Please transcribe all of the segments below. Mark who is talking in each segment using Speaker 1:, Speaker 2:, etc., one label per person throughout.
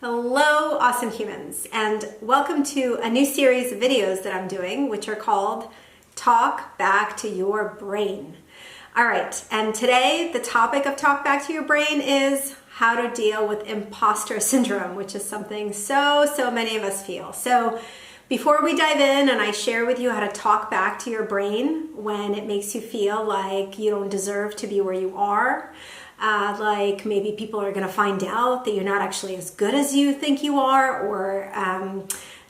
Speaker 1: Hello, awesome humans, and welcome to a new series of videos that I'm doing, which are called Talk Back to Your Brain. All right, and today the topic of Talk Back to Your Brain is how to deal with imposter syndrome, which is something so many of us feel. So before we dive in and I share with you how to talk back to your brain when it makes you feel like you don't deserve to be where you are, like maybe people are going to find out that you're not actually as good as you think you are, or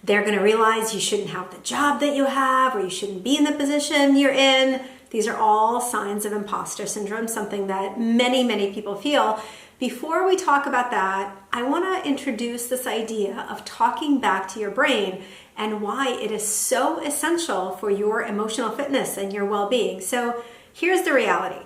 Speaker 1: they're going to realize you shouldn't have the job that you have, or you shouldn't be in the position you're in. These are all signs of imposter syndrome, something that many people feel. Before we talk about that, I want to introduce this idea of talking back to your brain and why it is so essential for your emotional fitness and your well-being. So here's the reality.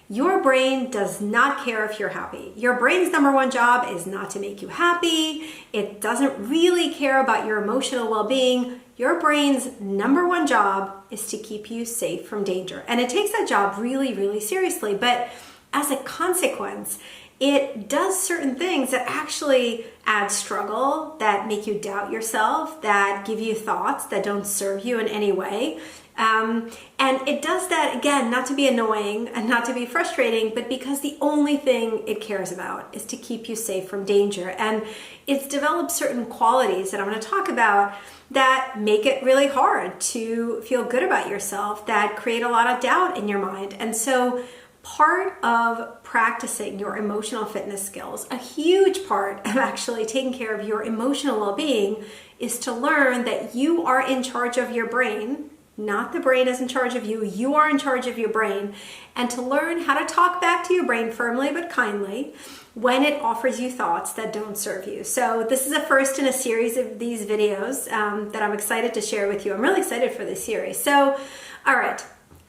Speaker 1: Your brain does not care if you're happy. Your brain's number one job is not to make you happy. It doesn't really care about your emotional well-being. Your brain's number one job is to keep you safe from danger. And it takes that job really seriously. But as a consequence, it does certain things that actually add struggle, that make you doubt yourself, that give you thoughts that don't serve you in any way. And it does that, again, not to be annoying and not to be frustrating, but because the only thing it cares about is to keep you safe from danger. And it's developed certain qualities that I'm going to talk about that make it really hard to feel good about yourself, that create a lot of doubt in your mind. And so part of practicing your emotional fitness skills, a huge part of actually taking care of your emotional well-being, is to learn that you are in charge of your brain. Not the brain is in charge of you. You are in charge of your brain. And to learn how to talk back to your brain firmly but kindly when it offers you thoughts that don't serve you. So this is a first in a series of these videos that I'm excited to share with you. I'm really excited for this series. So, all right,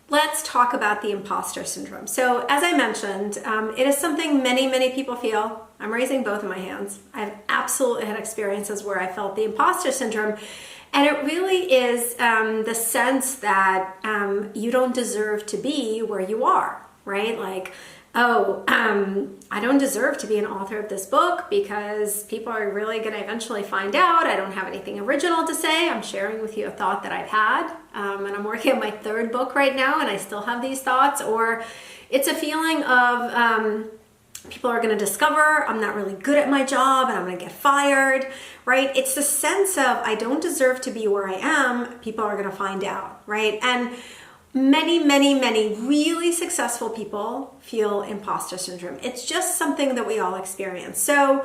Speaker 1: let's talk about the imposter syndrome. So as I mentioned, it is something many people feel. I'm raising both of my hands. I've absolutely had experiences where I felt the imposter syndrome. And it really is the sense that you don't deserve to be where you are, right? Like, I don't deserve to be an author of this book because people are really going to eventually find out. I don't have anything original to say. I'm sharing with you a thought that I've had, and I'm working on my third book right now, and I still have these thoughts. Or it's a feeling of people are going to discover I'm not really good at my job and I'm going to get fired, right? It's the sense of I don't deserve to be where I am. People are going to find out, right? And many really successful people feel imposter syndrome. It's just something that we all experience. So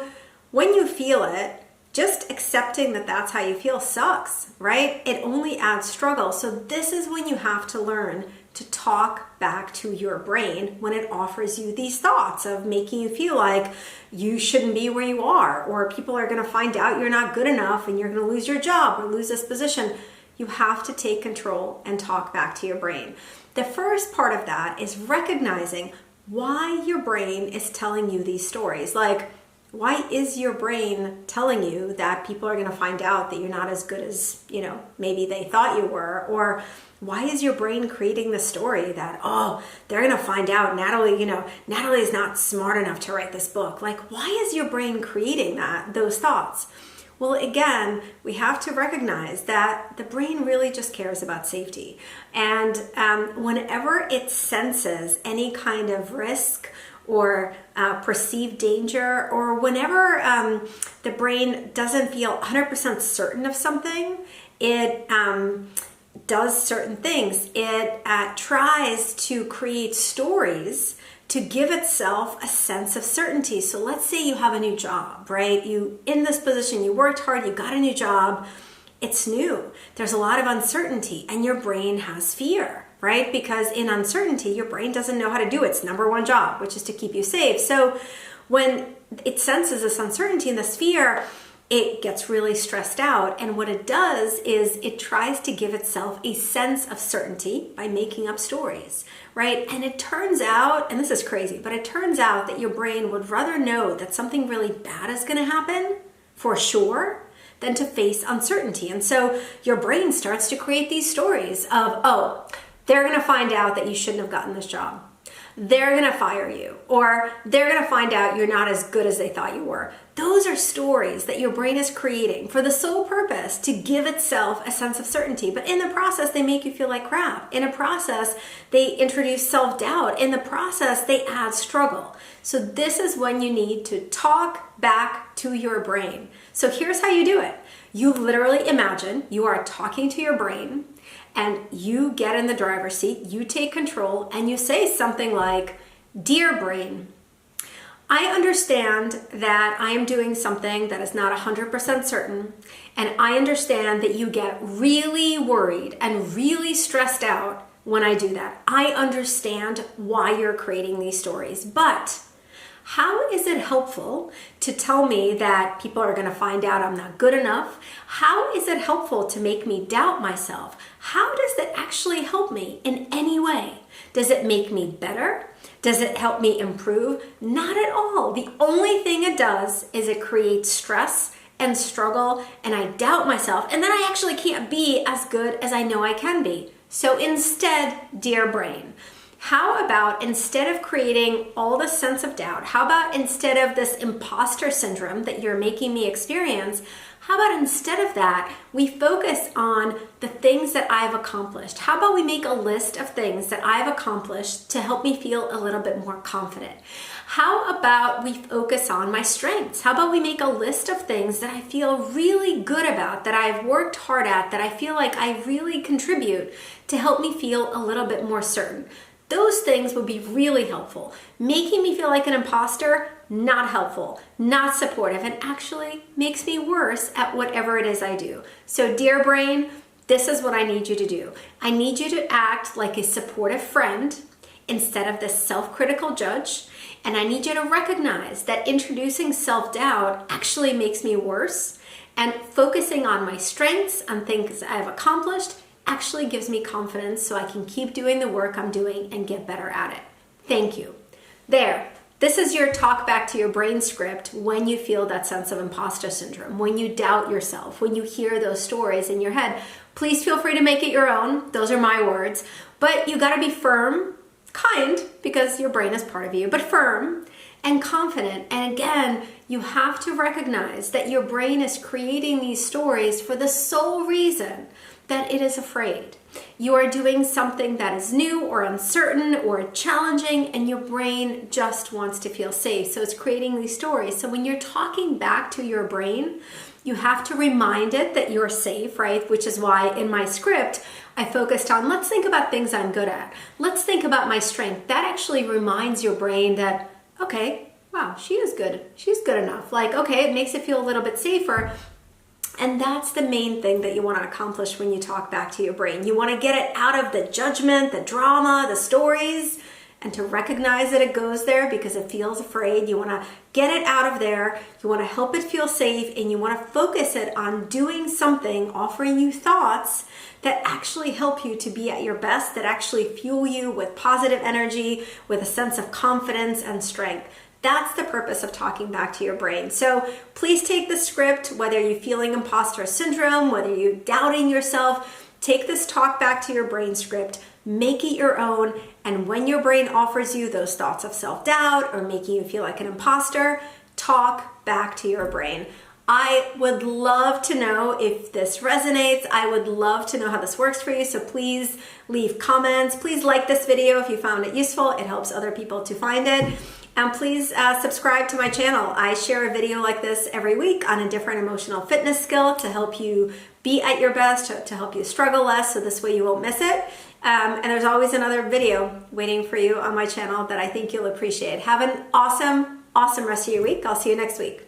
Speaker 1: when you feel it, just accepting that that's how you feel sucks, right? It only adds struggle. So this is when you have to learn to talk back to your brain when it offers you these thoughts of making you feel like you shouldn't be where you are, or people are going to find out you're not good enough and you're going to lose your job or lose this position. You have to take control and talk back to your brain. The first part of that is recognizing why your brain is telling you these stories. Like, why is your brain telling you that people are going to find out that you're not as good as, maybe they thought you were? Or why is your brain creating the story that, they're going to find out Nataly is not smart enough to write this book? Like, why is your brain creating those thoughts? Well, again, we have to recognize that the brain really just cares about safety. And whenever it senses any kind of risk or perceived danger, or whenever the brain doesn't feel 100% certain of something, it does certain things. It tries to create stories to give itself a sense of certainty. So let's say you have a new job, right? You in this position, you worked hard, you got a new job. It's new. There's a lot of uncertainty, and your brain has fear, right? Because in uncertainty, your brain doesn't know how to do its number one job, which is to keep you safe. So when it senses this uncertainty and this fear, it gets really stressed out. And what it does is it tries to give itself a sense of certainty by making up stories, right? And it turns out, and this is crazy, but it turns out that your brain would rather know that something really bad is going to happen for sure than to face uncertainty. And so your brain starts to create these stories of, they're going to find out that you shouldn't have gotten this job. they're gonna fire you, or they're gonna find out you're not as good as they thought you were. Those are stories that your brain is creating for the sole purpose to give itself a sense of certainty. But in the process, they make you feel like crap. In a process, they introduce self-doubt. In the process, they add struggle. So this is when you need to talk back to your brain. So here's how you do it. You literally imagine you are talking to your brain, and you get in the driver's seat, you take control, and you say something like, "Dear brain, I understand that I am doing something that is not 100% certain, and I understand that you get really worried and really stressed out when I do that. I understand why you're creating these stories, but how is it helpful to tell me that people are going to find out I'm not good enough? How is it helpful to make me doubt myself? How does that actually help me in any way? Does it make me better? Does it help me improve? Not at all. The only thing it does is it creates stress and struggle, and I doubt myself, and then I actually can't be as good as I know I can be. So instead, dear brain, how about instead of creating all the sense of doubt, how about instead of this imposter syndrome that you're making me experience, how about instead of that, we focus on the things that I've accomplished? How about we make a list of things that I've accomplished to help me feel a little bit more confident? How about we focus on my strengths? How about we make a list of things that I feel really good about, that I've worked hard at, that I feel like I really contribute to help me feel a little bit more certain? Those things would be really helpful. Making me feel like an imposter, not helpful, not supportive, and actually makes me worse at whatever it is I do. So dear brain, this is what I need you to do. I need you to act like a supportive friend instead of this self-critical judge. And I need you to recognize that introducing self-doubt actually makes me worse, and focusing on my strengths and things I've accomplished actually gives me confidence so I can keep doing the work I'm doing and get better at it. Thank you. There. This is your talk back to your brain script when you feel that sense of imposter syndrome, when you doubt yourself, when you hear those stories in your head. Please feel free to make it your own. Those are my words. But you got to be firm, kind, because your brain is part of you, but firm and confident. And again, you have to recognize that your brain is creating these stories for the sole reason that it is afraid. You are doing something that is new or uncertain or challenging, and your brain just wants to feel safe. So it's creating these stories. So when you're talking back to your brain, you have to remind it that you're safe, right? Which is why in my script, I focused on, let's think about things I'm good at. Let's think about my strength. That actually reminds your brain that, okay, wow, she is good. She's good enough. Like, okay, it makes it feel a little bit safer. And that's the main thing that you want to accomplish when you talk back to your brain. You want to get it out of the judgment, the drama, the stories, and to recognize that it goes there because it feels afraid. You want to get it out of there. You want to help it feel safe, and you want to focus it on doing something, offering you thoughts that actually help you to be at your best, that actually fuel you with positive energy, with a sense of confidence and strength. That's the purpose of talking back to your brain. So please take the script, whether you're feeling imposter syndrome, whether you're doubting yourself, take this talk back to your brain script, make it your own, and when your brain offers you those thoughts of self-doubt or making you feel like an imposter, talk back to your brain. I would love to know if this resonates. I would love to know how this works for you. So please leave comments. Please like this video if you found it useful. It helps other people to find it. And please subscribe to my channel. I share a video like this every week on a different emotional fitness skill to help you be at your best, to help you struggle less, so this way you won't miss it. And there's always another video waiting for you on my channel that I think you'll appreciate. Have an awesome, awesome rest of your week. I'll see you next week.